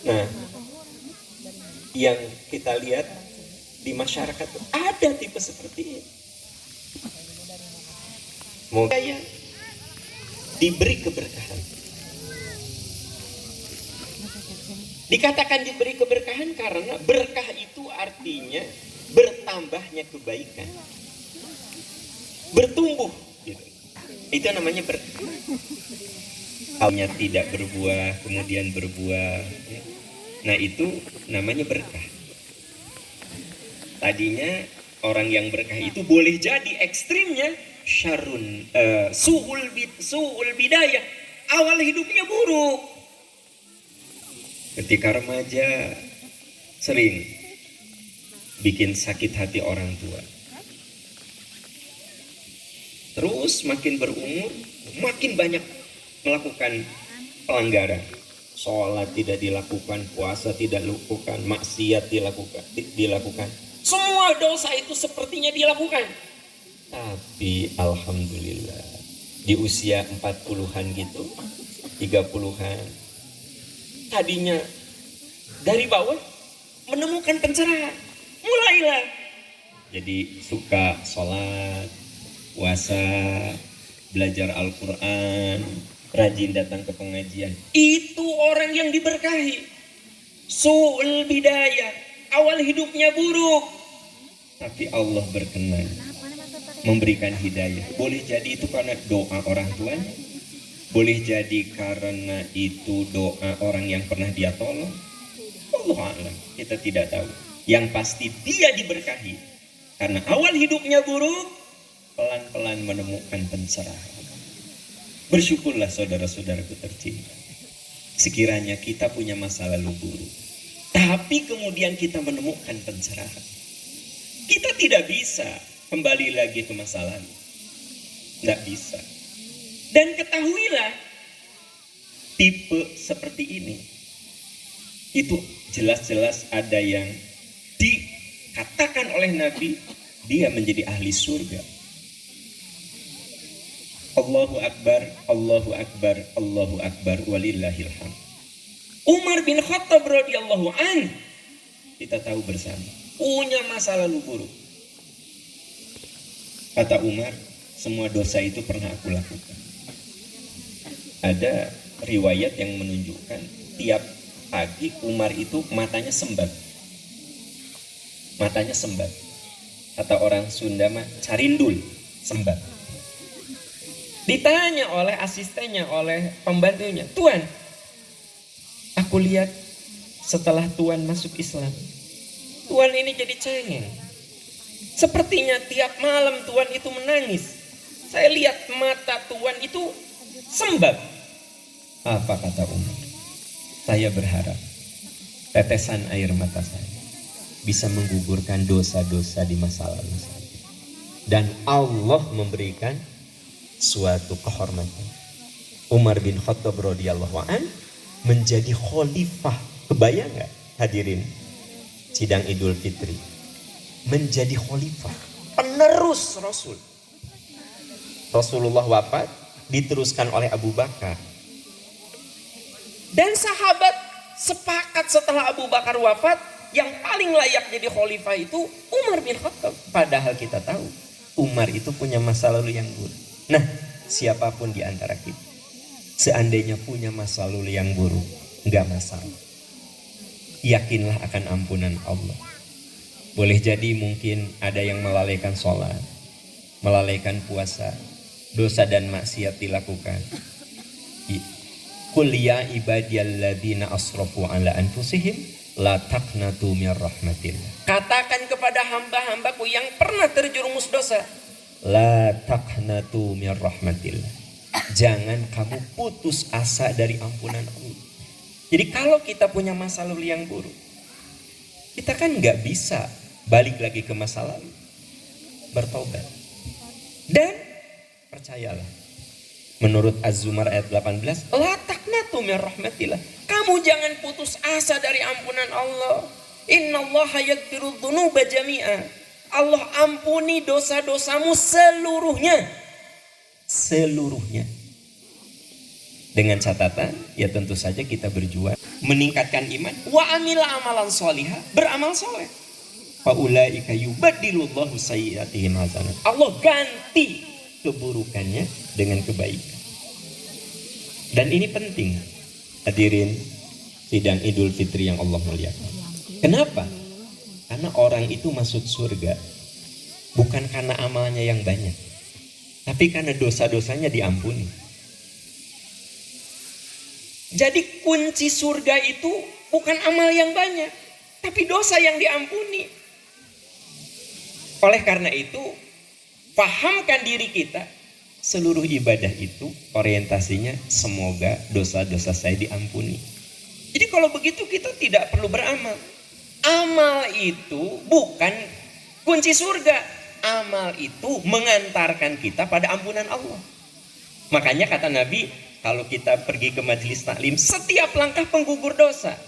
Nah, yang kita lihat di masyarakat ada tipe seperti ini. Mau kaya diberi keberkahan. Dikatakan diberi keberkahan karena berkah itu artinya bertambahnya kebaikan, bertumbuh gitu. Itu namanya berkah. Awalnya tidak berbuah kemudian berbuah, nah itu namanya berkah. Tadinya orang yang berkah itu boleh jadi ekstrimnya syarun, su'ul bidayah, awal hidupnya buruk. Ketika remaja sering bikin sakit hati orang tua. Terus makin berumur, makin banyak melakukan pelanggaran. Sholat tidak dilakukan, puasa tidak dilakukan, maksiat dilakukan. Semua dosa itu sepertinya dilakukan. Tapi alhamdulillah di usia 40-an gitu, 30-an, tadinya dari bawah menemukan pencerahan, mulailah jadi suka sholat, puasa, belajar Al-Quran, rajin datang ke pengajian. Itu orang yang diberkahi. Su'ul bidayah, awal hidupnya buruk, tapi Allah berkenan memberikan hidayah. Boleh jadi itu karena doa orang tuanya, boleh jadi karena itu doa orang yang pernah dia tolong. Allah a'lam, kita tidak tahu. Yang pasti dia diberkahi karena awal hidupnya buruk, pelan-pelan menemukan pencerahan. Bersyukurlah saudara-saudaraku tercinta. Sekiranya kita punya masa lalu buruk, tapi kemudian kita menemukan pencerahan, kita tidak bisa kembali lagi ke masa lalu. Tidak bisa. Dan ketahuilah, tipe seperti ini itu jelas-jelas ada yang dikatakan oleh Nabi dia menjadi ahli surga. Allahu Akbar, Allahu Akbar, Allahu Akbar, walillahil hamd. Umar bin Khattab radhiyallahu an, kita tahu bersama, punya masa lalu buruk. Kata Umar, semua dosa itu pernah aku lakukan. Ada riwayat yang menunjukkan tiap pagi Umar itu matanya sembat. Matanya sembat. Kata orang Sunda mah carindul, sembat. Ditanya oleh asistennya, oleh pembantunya, "Tuan, aku lihat setelah Tuan masuk Islam, Tuan ini jadi cengeng. Sepertinya tiap malam Tuan itu menangis. Saya lihat mata Tuan itu sembat." Apa kata Umar? Saya berharap tetesan air mata saya bisa menggugurkan dosa-dosa di masa lalu saya. Dan Allah memberikan suatu kehormatan. Umar bin Khattab radhiyallahu an menjadi khalifah. Kebayang nggak hadirin sidang Idul Fitri? Menjadi khalifah, penerus Rasul. Rasulullah wafat, diteruskan oleh Abu Bakar. Dan sahabat sepakat setelah Abu Bakar wafat, yang paling layak jadi khalifah itu Umar bin Khattab. Padahal kita tahu Umar itu punya masa lalu yang buruk. Nah, siapapun di antara kita, seandainya punya masa lalu yang buruk, nggak masalah. Yakinlah akan ampunan Allah. Boleh jadi mungkin ada yang melalaikan sholat, melalaikan puasa, dosa dan maksiat dilakukan. Qul ya ibadiyalladzina asrafu ala anfusihim la taqnatu mir rahmatillah. Katakan kepada hamba-hambaku yang pernah terjerumus dosa, la taqnatu mir rahmatillah. Jangan kamu putus asa dari ampunan Allah. Jadi kalau kita punya masa lalu yang buruk, kita kan nggak bisa balik lagi ke masa lalu. Bertobat. Dan percayalah, menurut Az-Zumar ayat 18, la taqnatu mir rahmatillah. Kamu jangan putus asa dari ampunan Allah. Innallaha yaghfiru dzunuba jami'a. Allah ampuni dosa-dosamu seluruhnya. Seluruhnya. Dengan catatan, ya tentu saja kita berjuang meningkatkan iman, wa amila amalan sholihah, beramal soleh. Faulaika yubaddilullahu sayyiatihim hasanat. Allah ganti keburukannya dengan kebaikan. Dan ini penting, hadirin sidang Idul Fitri yang Allah muliakan. Kenapa? Karena orang itu masuk surga bukan karena amalnya yang banyak, tapi karena dosa-dosanya diampuni. Jadi kunci surga itu bukan amal yang banyak, tapi dosa yang diampuni. Oleh karena itu, pahamkan diri kita, seluruh ibadah itu orientasinya semoga dosa-dosa saya diampuni. Jadi kalau begitu kita tidak perlu beramal. Amal itu bukan kunci surga. Amal itu mengantarkan kita pada ampunan Allah. Makanya kata Nabi, kalau kita pergi ke majelis taklim, setiap langkah penggugur dosa.